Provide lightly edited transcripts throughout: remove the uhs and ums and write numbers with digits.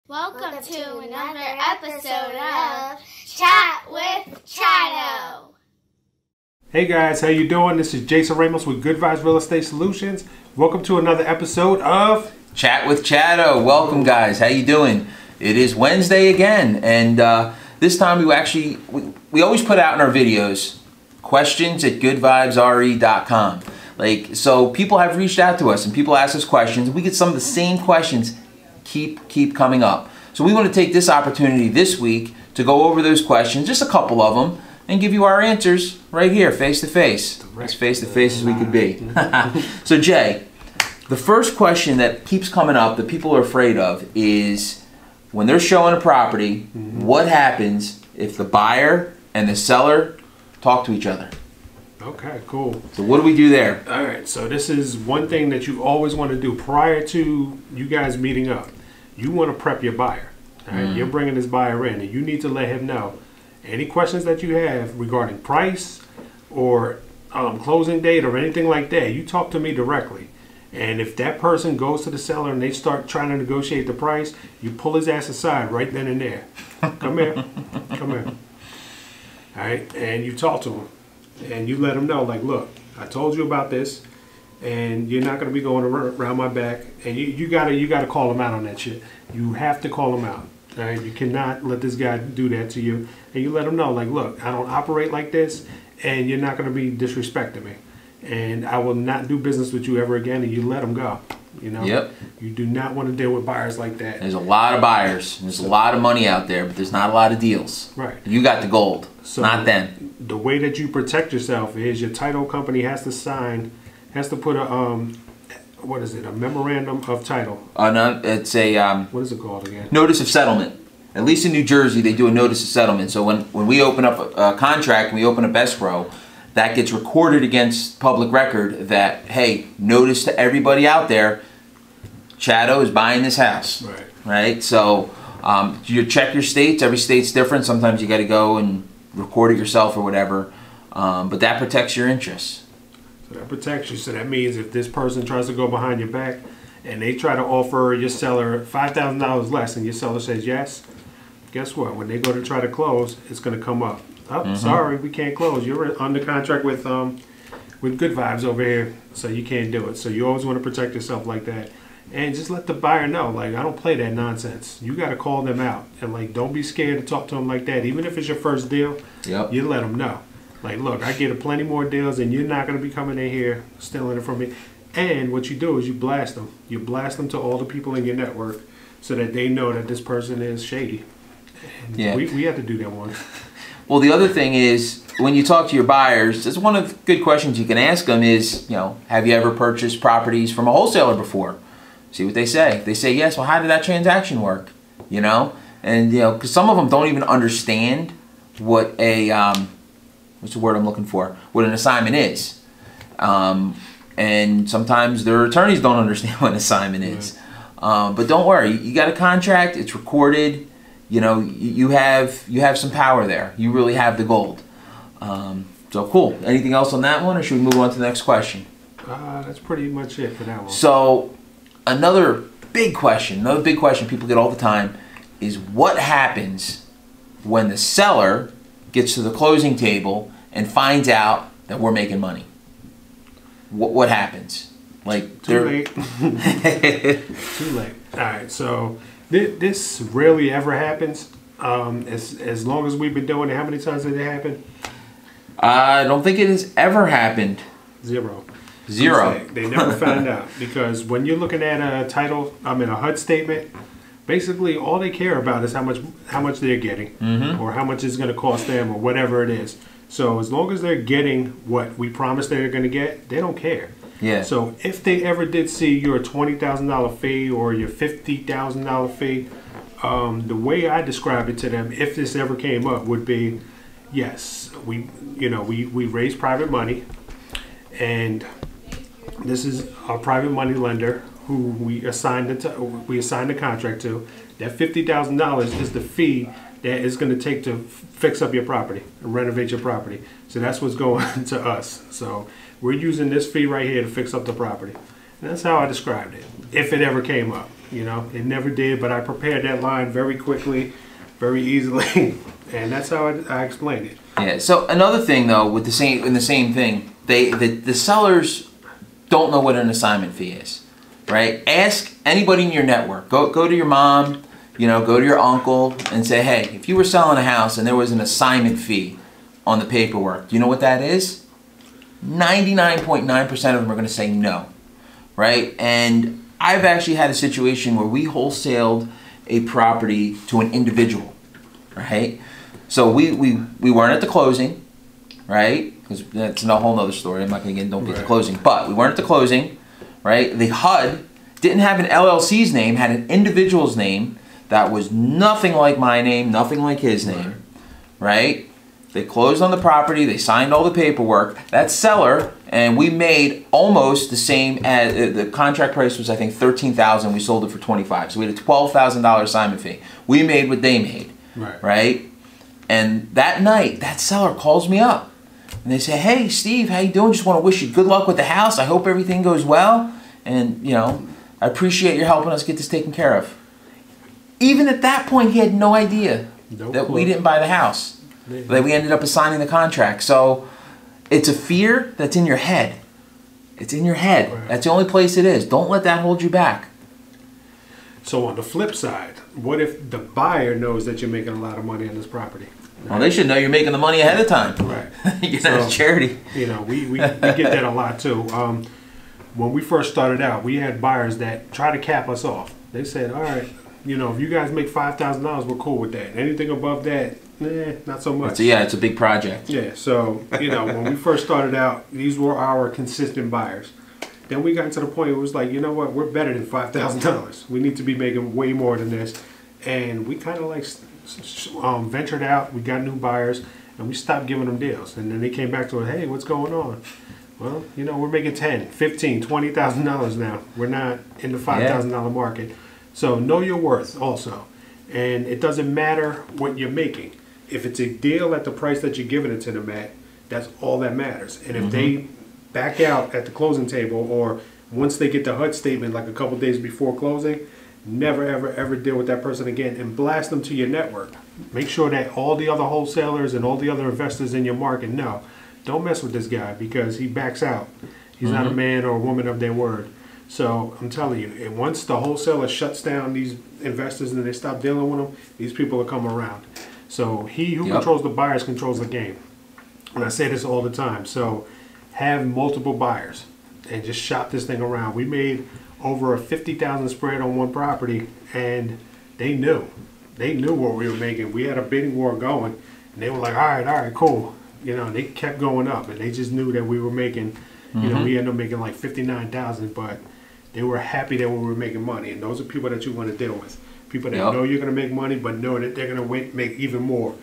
Welcome to another episode of Chat with Chatto. Hey guys, how you doing? This is Jason Ramos with Good Vibes Real Estate Solutions. Welcome to another episode of Chat with Chatto. Welcome guys, how you doing? It is Wednesday again, and this time we always put out in our videos questions at goodvibesre.com. So people have reached out to us and people ask us questions. We get some of the same questions keep coming up. So we want to take this opportunity this week to go over those questions, just a couple of them, and give you our answers right here, face to face. As face to face as we could be. So Jay, the first question that keeps coming up that people are afraid of is when they're showing a property, what happens if the buyer and the seller talk to each other? Okay, cool. So what do we do there? All right, so this is one thing that you always want to do prior to you guys meeting up. You want to prep your buyer. All right, you're bringing this buyer in, and you need to let him know any questions that you have regarding price or closing date or anything like that. You talk to me directly. And if that person goes to the seller and they start trying to negotiate the price, you pull his ass aside right then and there. Come here. Come here. All right, and you talk to him. And you let him know, like, look, I told you about this, and you're not going to be going around my back. And you gotta call him out on that shit. You have to call him out. All right? You cannot let this guy do that to you. And you let him know, like, look, I don't operate like this, and you're not going to be disrespecting me. And I will not do business with you ever again. And you let him go. You know. Yep. You do not want to deal with buyers like that. There's a lot of buyers. There's a lot of money out there, but there's not a lot of deals. Right. You got the gold. So not them. The way that you protect yourself is your title company has to put a a memorandum of title. No, it's a what is it called again? Notice of settlement. At least in New Jersey, they do a notice of settlement. So when we open up a contract and we open up escrow, that gets recorded against public record that, hey, notice to everybody out there, Chatto is buying this house. Right. Right? So you check your states. Every state's different. Sometimes you got to go and record it yourself or whatever. But that protects your interests. So that protects you. So that means if this person tries to go behind your back and they try to offer your seller $5,000 less and your seller says yes, guess what? When they go to try to close, it's going to come up. Oh, sorry, we can't close. You're under contract with Good Vibes over here, so you can't do it. So you always want to protect yourself like that. And just let the buyer know, like, I don't play that nonsense. You got to call them out. And, like, don't be scared to talk to them like that. Even if it's your first deal, you let them know. Like, look, I get plenty more deals, and you're not going to be coming in here stealing it from me. And what you do is you blast them. You blast them to all the people in your network so that they know that this person is shady. And we have to do that one. Well, the other thing is, when you talk to your buyers, that's one of the good questions you can ask them is, have you ever purchased properties from a wholesaler before? See what they say. If they say yes, well, how did that transaction work? And because some of them don't even understand what a what's the word I'm looking for? What an assignment is. And sometimes their attorneys don't understand what an assignment is. But don't worry, you got a contract. It's recorded. You have some power there. You really have the gold. So cool. Anything else on that one, or should we move on to the next question? That's pretty much it for that one. So another big question people get all the time is what happens when the seller gets to the closing table and finds out that we're making money? What happens? Like too late. Too late. All right. So this rarely ever happens. As long as we've been doing it, how many times did it happen? I don't think it has ever happened. Zero. They never found out, because when you're looking at a title, a HUD statement, basically all they care about is how much they're getting, or how much it's going to cost them, or whatever it is. So as long as they're getting what we promised they're going to get, they don't care. Yeah. So if they ever did see your $20,000 fee or your $50,000 fee, the way I describe it to them, if this ever came up, would be, yes, we raise private money, and this is our private money lender who we assigned the contract to. That $50,000 is the fee that is going to take to fix up your property, renovate your property. So that's what's going to us. So we're using this fee right here to fix up the property. And that's how I described it, if it ever came up. You know, it never did, but I prepared that line very quickly, very easily, and that's how I explained it. Yeah. So another thing though, with the same thing, the sellers don't know what an assignment fee is, right? Ask anybody in your network. Go to your mom, you know, go to your uncle, and say, hey, if you were selling a house and there was an assignment fee on the paperwork, do you know what that is? 99.9% of them are going to say no, right? And I've actually had a situation where we wholesaled a property to an individual, right? So we weren't at the closing, right? Because that's a whole nother story. I'm not going to get into the closing. But we weren't at the closing, right? The HUD didn't have an LLC's name, had an individual's name that was nothing like my name, nothing like his name, right? They closed on the property. They signed all the paperwork. That seller, and we made almost the same as the contract price was, I think, $13,000. We sold it for $25,000. So we had a $12,000 assignment fee. We made what they made, right? And that night, that seller calls me up, and they say, "Hey, Steve, how you doing? Just want to wish you good luck with the house. I hope everything goes well, and you know, I appreciate your helping us get this taken care of." Even at that point, he had no idea that we didn't buy the house. That we ended up assigning the contract. So it's a fear that's in your head. It's in your head. That's the only place it is. Don't let that hold you back. So on the flip side, what if the buyer knows that you're making a lot of money on this property? Well, they should know you're making the money ahead of time. Right. You know, it's charity. You know, we get that a lot too. When we first started out, we had buyers that try to cap us off. They said, all right, you know, if you guys make $5,000, we're cool with that. Anything above that, not so much. It's a big project. Yeah, so, you know, when we first started out, these were our consistent buyers. Then we got to the point where it was like, you know what, we're better than $5,000. We need to be making way more than this. And we kind of like ventured out, we got new buyers, and we stopped giving them deals. And then they came back to us, hey, what's going on? Well, you know, we're making $10,000, $15,000, $20,000 now. We're not in the $5,000 market. So know your worth also. And it doesn't matter what you're making. If it's a deal at the price that you're giving it to them at, that's all that matters. And if they back out at the closing table, or once they get the HUD statement like a couple days before closing, never, ever, ever deal with that person again, and blast them to your network. Make sure that all the other wholesalers and all the other investors in your market know, don't mess with this guy because he backs out. He's not a man or a woman of their word. So I'm telling you, and once the wholesaler shuts down these investors and they stop dealing with them, these people will come around. So he who controls the buyers controls the game. And I say this all the time. So have multiple buyers and just shop this thing around. We made over a 50,000 spread on one property, and they knew what we were making. We had a bidding war going, and they were like, all right, cool. You know, they kept going up, and they just knew that we were making, you know, we ended up making like 59,000, but they were happy that we were making money. And those are people that you want to deal with. People that know you're going to make money, but know that they're going to make even more.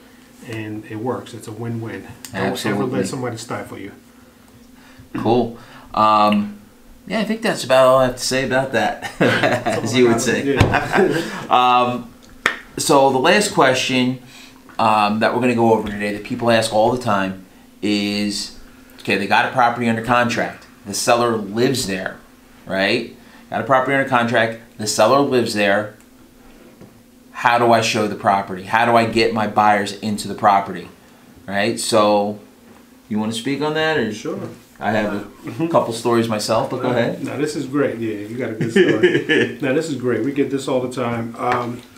And it works. It's a win-win. Don't ever let somebody stifle you. Cool. Yeah, I think that's about all I have to say about that, as you would say. So the last question that we're going to go over today that people ask all the time is, okay, they got a property under contract. The seller lives there, right? Got a property under contract. The seller lives there. How do I show the property? How do I get my buyers into the property, right? So you want to speak on that? Or? Sure. I have a couple stories myself, but go ahead. No, this is great. Yeah, you got a good story. No, this is great. We get this all the time.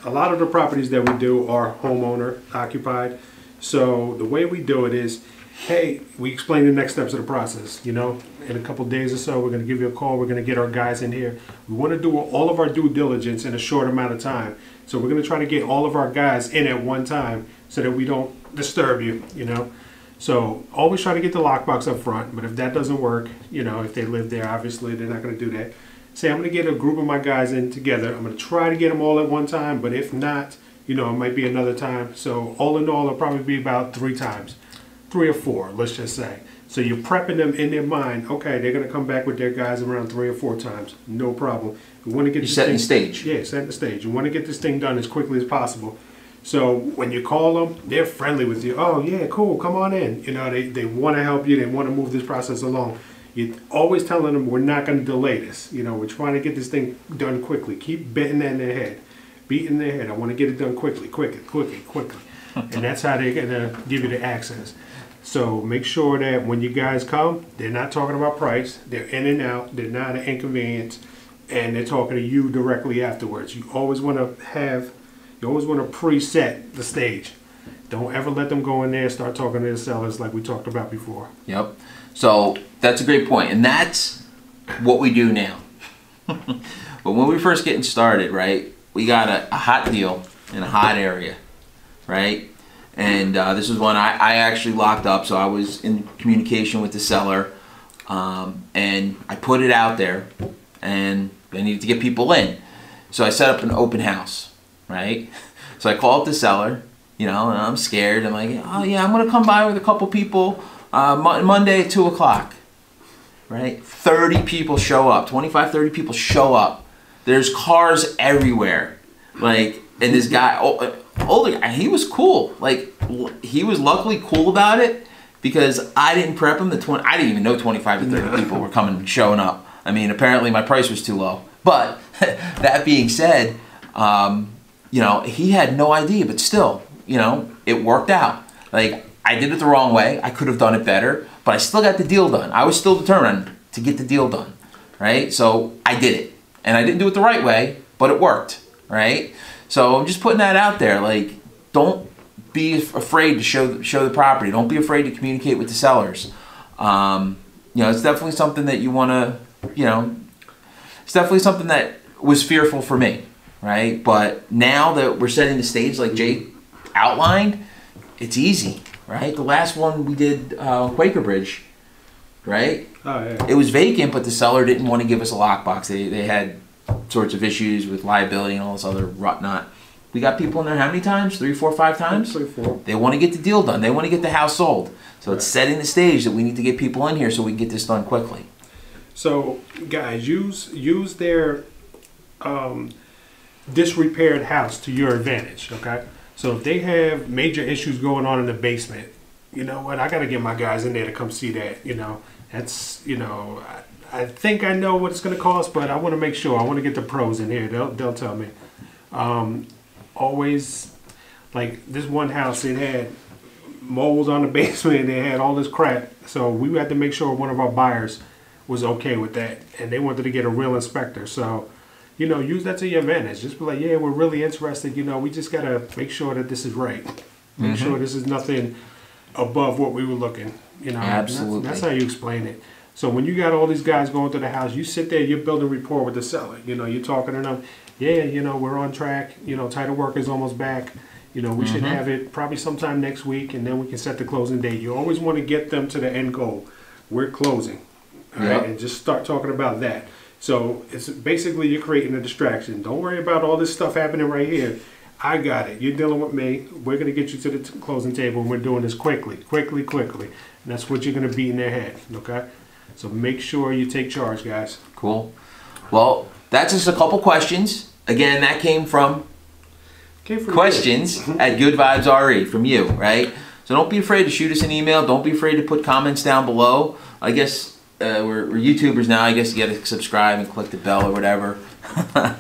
A lot of the properties that we do are homeowner occupied. So the way we do it is, hey, we explain the next steps of the process. You know, in a couple days or so, we're going to give you a call. We're going to get our guys in here. We want to do all of our due diligence in a short amount of time. So we're going to try to get all of our guys in at one time so that we don't disturb you, you know. So always try to get the lockbox up front, but if that doesn't work, you know, if they live there, obviously they're not going to do that. Say, I'm going to get a group of my guys in together. I'm going to try to get them all at one time, but if not, you know, it might be another time. So all in all, it'll probably be about 3 times, 3 or 4, let's just say. So you're prepping them in their mind. Okay, they're going to come back with their guys around 3 or 4 times. No problem. We want to get setting the stage. Yeah, setting the stage. You want to get this thing done as quickly as possible. So when you call them, they're friendly with you. Oh, yeah, cool, come on in. You know, they want to help you. They want to move this process along. You're always telling them we're not going to delay this. You know, we're trying to get this thing done quickly. Keep beating that in their head. Beating their head. I want to get it done quickly. And that's how they're going to give you the access. So make sure that when you guys come, they're not talking about price. They're in and out. They're not an inconvenience. And they're talking to you directly afterwards. You always want to preset the stage. Don't ever let them go in there and start talking to the sellers like we talked about before. Yep. So that's a great point. And that's what we do now. But when we first getting started, right, we got a hot deal in a hot area, right? And this was one I actually locked up, so I was in communication with the seller, and I put it out there, and I needed to get people in. So I set up an open house, right? So I called the seller, you know, and I'm scared. I'm like, oh yeah, I'm gonna come by with a couple people Monday at 2 o'clock, right? 30 people show up, 25, 30 people show up. There's cars everywhere, like, and this guy, older guy, he was cool. Like, he was luckily cool about it because I didn't prep him. I didn't even know 25 to 30 people were coming and showing up. I mean, apparently my price was too low. But that being said, you know, he had no idea, but still, you know, it worked out. Like, I did it the wrong way. I could have done it better, but I still got the deal done. I was still determined to get the deal done, right? So I did it. And I didn't do it the right way, but it worked, right? So I'm just putting that out there. Like, don't be afraid to show the property. Don't be afraid to communicate with the sellers. You know, it's definitely something that you want to, you know, it's definitely something that was fearful for me, right? But now that we're setting the stage like Jake outlined, it's easy, right? The last one we did Quaker Bridge, right? Oh, yeah. It was vacant, but the seller didn't want to give us a lockbox. They had sorts of issues with liability and all this other whatnot. We got people in there how many times? 3, 4, 5 times? 3, 4. They want to get the deal done. They want to get the house sold. So it's setting the stage that we need to get people in here so we can get this done quickly. So, guys, use their disrepaired house to your advantage, okay? So if they have major issues going on in the basement, you know what? I got to get my guys in there to come see that, you know. That's, you know, I think I know what it's going to cost, but I want to make sure. I want to get the pros in here. They'll tell me. Always, like this one house, it had mold on the basement. They had all this crap. So we had to make sure one of our buyers was okay with that. And they wanted to get a real inspector. So, you know, use that to your advantage. Just be like, yeah, we're really interested. You know, we just got to make sure that this is right. Make sure this is nothing above what we were looking. You know, absolutely. That's how you explain it. So when you got all these guys going to the house, you sit there, you're building rapport with the seller. You know, you're talking to them. Yeah, you know, we're on track. You know, title work is almost back. You know, we should have it probably sometime next week, and then we can set the closing date. You always want to get them to the end goal. We're closing. All right, and just start talking about that. So it's basically you're creating a distraction. Don't worry about all this stuff happening right here. I got it. You're dealing with me. We're going to get you to the closing table, and we're doing this quickly. And that's what you're going to beat in their head, okay? So make sure you take charge, guys. Cool. Well, that's just a couple questions. Again, that came from questions at Good Vibes RE from you, right? So don't be afraid to shoot us an email. Don't be afraid to put comments down below. I guess we're YouTubers now. I guess you got to subscribe and click the bell or whatever.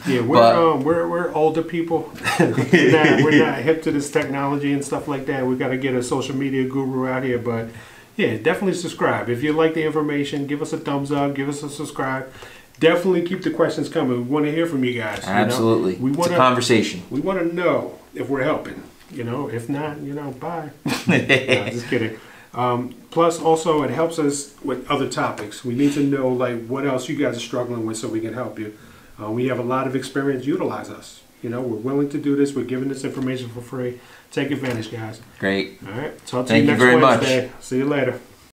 Yeah, we're older people. we're not hip to this technology and stuff like that. We got to get a social media guru out here, but yeah, definitely subscribe. If you like the information, give us a thumbs up, give us a subscribe. Definitely keep the questions coming. We want to hear from you guys. Absolutely. You know? It's a conversation. We want to know if we're helping. You know, if not, you know, bye. No, just kidding. Plus, also, it helps us with other topics. We need to know, like, what else you guys are struggling with so we can help you. We have a lot of experience. Utilize us. You know, we're willing to do this. We're giving this information for free. Take advantage, guys. Great. All right. Talk to you next Wednesday. See you later.